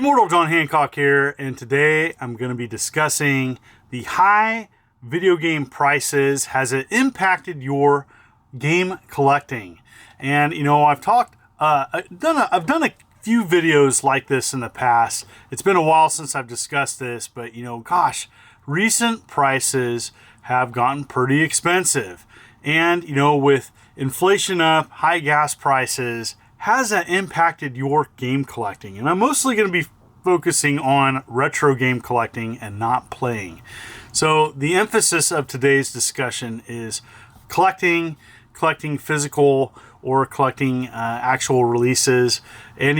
Immortal John Hancock here, and today I'm going to be discussing the high video game prices. Has it impacted your game collecting? And I've talked, I've done a few videos like this in the past. It's been a while since I've discussed this, but gosh, recent prices have gotten pretty expensive, and with inflation up, high gas prices. Has that impacted your game collecting? And I'm mostly going to be focusing on retro game collecting and not playing. So the emphasis of today's discussion is collecting physical or collecting actual releases. And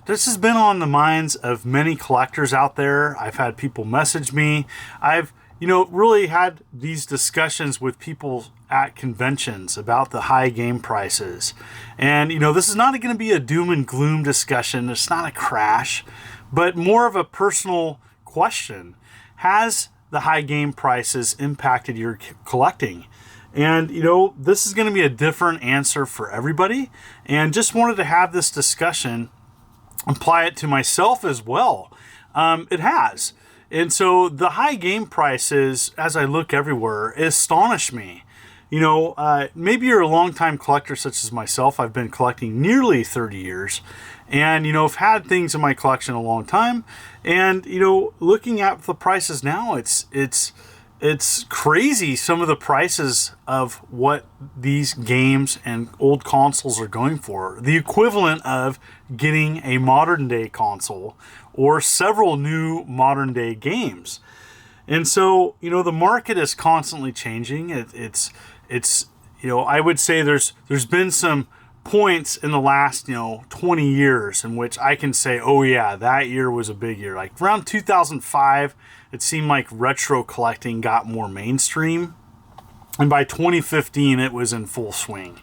this has been on the minds of many collectors out there. I've had people message me. I've really had these discussions with people at conventions about the high game prices. And, this is not going to be a doom and gloom discussion. It's not a crash, but more of a personal question. Has the high game prices impacted your collecting? And, this is going to be a different answer for everybody. And just wanted to have this discussion, apply it to myself as well. It has. And so the high game prices, as I look everywhere, astonish me. Maybe you're a longtime collector such as myself. I've been collecting nearly 30 years. And, I've had things in my collection a long time. And, looking at the prices now, it's crazy, some of the prices of what these games and old consoles are going for. The equivalent of getting a modern day console or several new modern day games. And so, the market is constantly changing. It's I would say there's been some points in the last, 20 years in which I can say, oh yeah, that year was a big year. Like around 2005, it seemed like retro collecting got more mainstream. And by 2015, it was in full swing.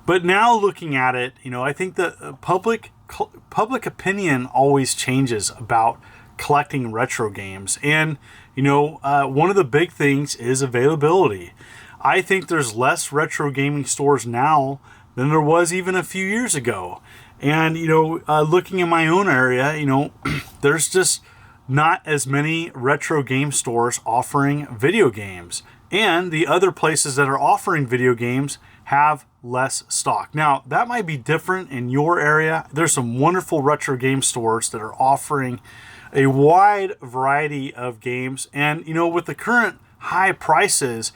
But now looking at it, I think the public opinion always changes about collecting retro games. And, one of the big things is availability. I think there's less retro gaming stores now than there was even a few years ago. And, looking in my own area, there's just not as many retro game stores offering video games. And the other places that are offering video games have less stock. Now, that might be different in your area. There's some wonderful retro game stores that are offering a wide variety of games. And, with the current high prices,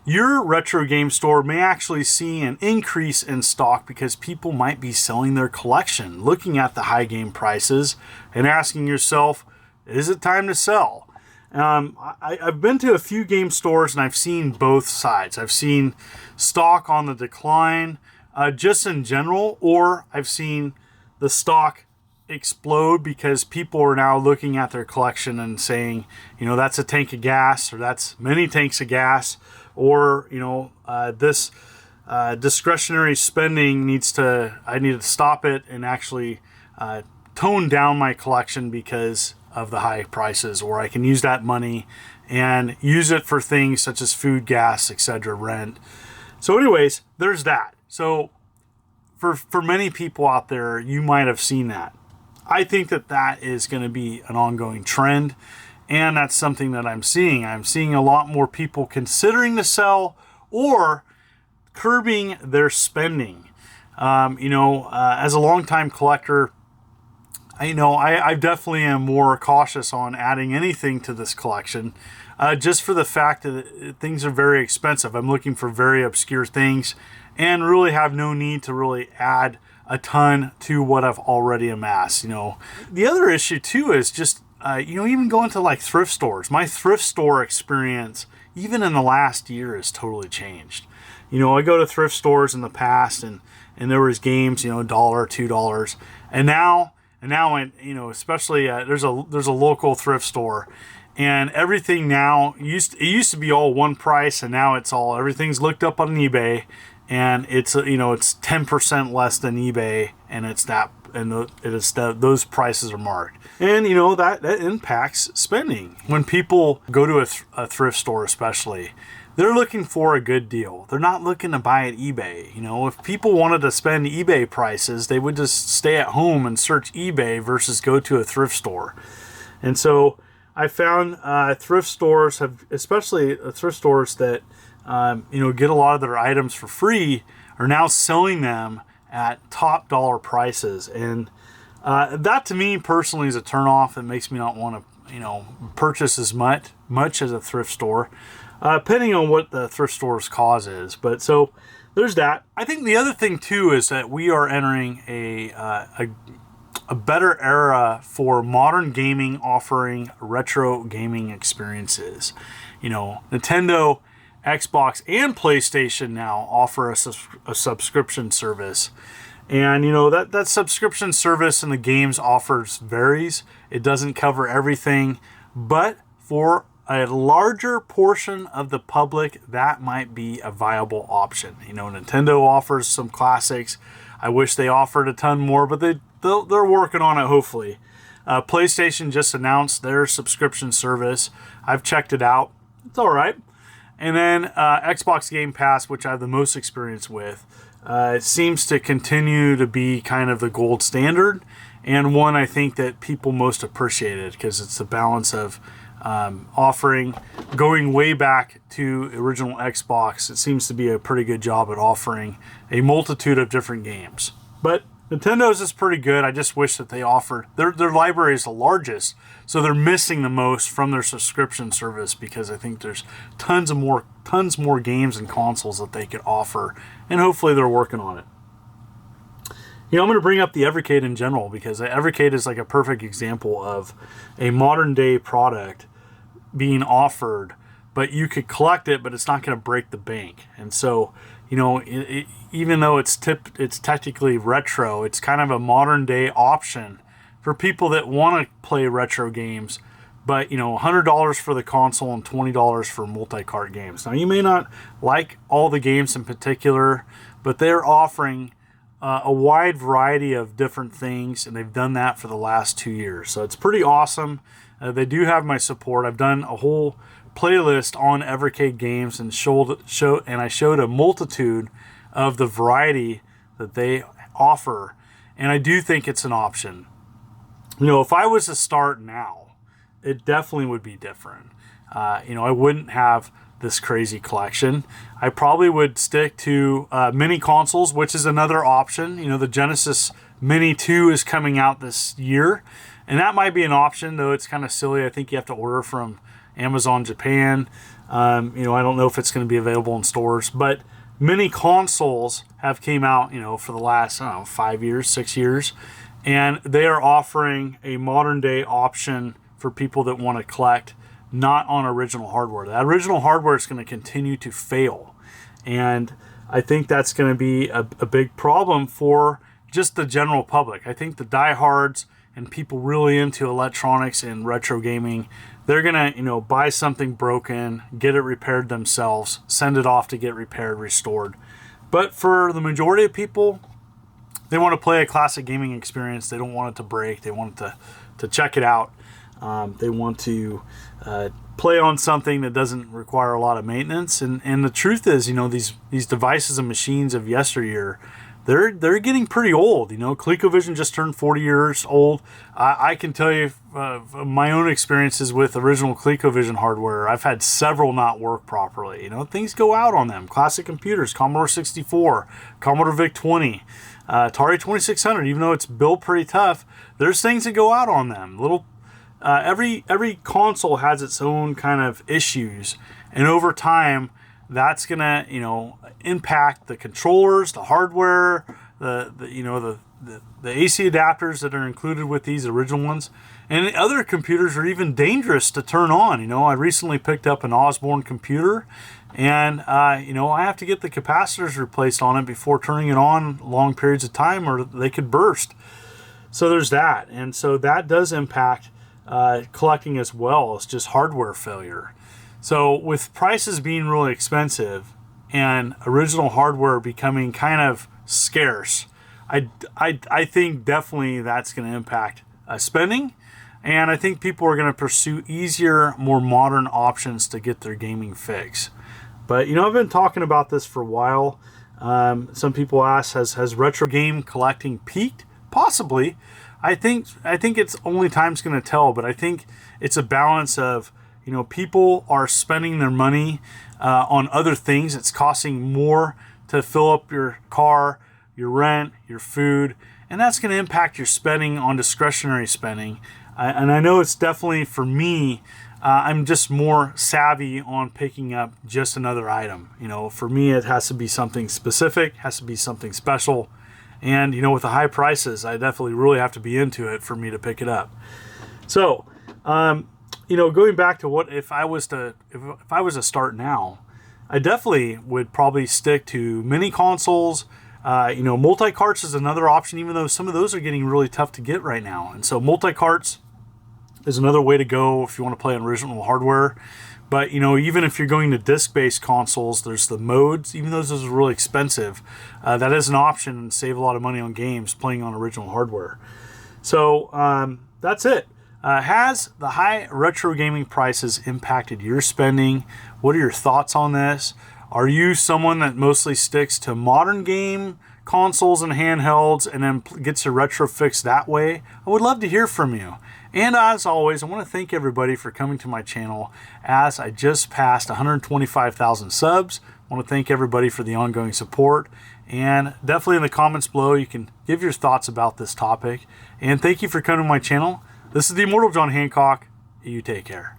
your retro game store may actually see an increase in stock because people might be selling their collection, looking at the high game prices and asking yourself, is it time to sell? I've been to a few game stores and I've seen both sides. I've seen stock on the decline just in general, or I've seen the stock explode because people are now looking at their collection and saying, that's a tank of gas, or that's many tanks of gas, or, this discretionary spending I need to stop it and actually tone down my collection because of the high prices, or I can use that money and use it for things such as food, gas, etc., rent. So anyways, there's that. So for many people out there, you might have seen that. I think that is going to be an ongoing trend, and that's something that I'm seeing. I'm seeing a lot more people considering to sell or curbing their spending. As a longtime collector, I definitely am more cautious on adding anything to this collection, just for the fact that things are very expensive. I'm looking for very obscure things and really have no need to really add a ton to what I've already amassed. The other issue too is just, even going to like thrift stores. My thrift store experience, even in the last year, has totally changed. I go to thrift stores in the past and there was games, $1, $2. And now, especially there's a local thrift store, and everything now it used to be all one price, and now everything's looked up on eBay, and it's 10% less than eBay, and those prices are marked, and that impacts spending when people go to a thrift store, especially. they're looking for a good deal. They're not looking to buy at eBay. You know, if people wanted to spend eBay prices, they would just stay at home and search eBay versus go to a thrift store. And so I found thrift stores have, especially thrift stores that you know, get a lot of their items for free, are now selling them at top dollar prices. And that to me personally is a turnoff. It makes me not want to, you know, purchase as much as a thrift store, depending on what the thrift store's cause is. But so there's that. I think the other thing too is that we are entering a better era for modern gaming, offering retro gaming experiences. You know, Nintendo, Xbox, and PlayStation now offer a subscription service. And, you know, that subscription service and the games offers varies. It doesn't cover everything, but for a larger portion of the public, that might be a viable option. You know, Nintendo offers some classics. I wish they offered a ton more, but they're working on it, hopefully. PlayStation just announced their subscription service. I've checked it out. It's all right. And then Xbox Game Pass, which I have the most experience with, seems to continue to be kind of the gold standard, and one I think that people most appreciated because it's the balance of offering, going way back to original Xbox. It seems to be a pretty good job at offering a multitude of different games. But Nintendo's is pretty good. I just wish that they offered, their library is the largest, so they're missing the most from their subscription service, because I think there's tons more games and consoles that they could offer, and hopefully they're working on it. You know, I'm going to bring up the Evercade in general, because the Evercade is like a perfect example of a modern day product being offered, but you could collect it, but it's not going to break the bank. And so, you know, even though it's technically retro, it's kind of a modern day option for people that want to play retro games, but, you know, $100 for the console and $20 for multi-cart games. Now, you may not like all the games in particular, but they're offering a wide variety of different things, and they've done that for the last 2 years. So it's pretty awesome. They do have my support. I've done a whole playlist on Evercade games and I showed a multitude of the variety that they offer, and I do think it's an option. You know, if I was to start now, it definitely would be different. You know, I wouldn't have this crazy collection. I probably would stick to mini consoles, which is another option. You know, the Genesis Mini 2 is coming out this year, and that might be an option, though it's kind of silly. I think you have to order from Amazon Japan. You know, I don't know if it's going to be available in stores, but mini consoles have came out, you know, for the last, I don't know, 5 years, 6 years, and they are offering a modern day option for people that want to collect, not on original hardware. That original hardware is going to continue to fail, and I think that's going to be a big problem for just the general public. I think the diehards and people really into electronics and retro gaming, they're gonna, you know, buy something broken, get it repaired themselves, send it off to get repaired, restored. But for the majority of people, they want to play a classic gaming experience. They don't want it to break. They want it to check it out. They want to play on something that doesn't require a lot of maintenance. And the truth is, you know, these devices and machines of yesteryear, they're getting pretty old. You know, ColecoVision just turned 40 years old. I can tell you my own experiences with original ColecoVision hardware. I've had several not work properly. You know, things go out on them. Classic computers, Commodore 64, Commodore VIC-20, Atari 2600. Even though it's built pretty tough, there's things that go out on them. Every console has its own kind of issues, and over time, that's gonna, you know, impact the controllers, the hardware, the AC adapters that are included with these original ones. And other computers are even dangerous to turn on. You know, I recently picked up an Osborne computer, and you know, I have to get the capacitors replaced on it before turning it on long periods of time, or they could burst. So there's that, and so that does impact collecting as well. It's just hardware failure. So with prices being really expensive and original hardware becoming kind of scarce, I think definitely that's going to impact spending, and I think people are going to pursue easier, more modern options to get their gaming fix. But, I've been talking about this for a while. Some people ask, has retro game collecting peaked? Possibly. I think it's only time's going to tell, but I think it's a balance of, people are spending their money on other things. It's costing more to fill up your car, your rent, your food, and that's going to impact your spending on discretionary spending. And I know it's definitely, for me, I'm just more savvy on picking up just another item. For me, it has to be something specific, has to be something special. And, with the high prices, I definitely really have to be into it for me to pick it up. So, going back to what if I was to start now, I definitely would probably stick to mini consoles. Multi-carts is another option, even though some of those are getting really tough to get right now. And so multi-carts is another way to go if you want to play on original hardware. But, even if you're going to disc-based consoles, there's the modes. Even though those are really expensive, that is an option and save a lot of money on games playing on original hardware. So that's it. Has the high retro gaming prices impacted your spending? What are your thoughts on this? Are you someone that mostly sticks to modern game consoles and handhelds and then gets your retro fix that way? I would love to hear from you. And as always, I want to thank everybody for coming to my channel as I just passed 125,000 subs. I want to thank everybody for the ongoing support. And definitely in the comments below, you can give your thoughts about this topic. And thank you for coming to my channel. This is the Immortal John Hancock. You take care.